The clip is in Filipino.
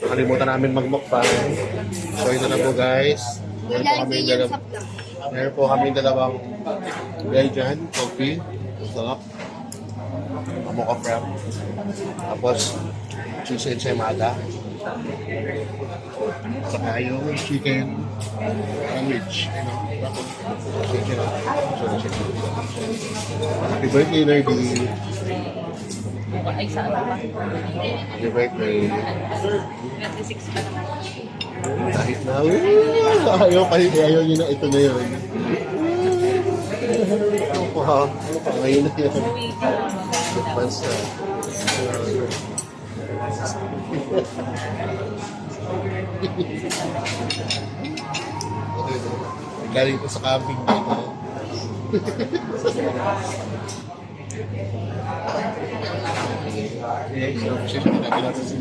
Nakalimutan namin magmukbang. So ito na po guys. Meron po kami dalawang dyan, coffee, sarap. Mocha frap. Tapos, cheese ensaymada. Saka yung chicken sandwich. Happy birthday, Nerdy. Ay, saan ba? Happy birthday. 26 pa naman. Kahit na, ayaw nyo na ito na yun. Ano pa? Ngayon na yun. Advance na. Galing ko sa camping dito. Okay, so, natin natin sa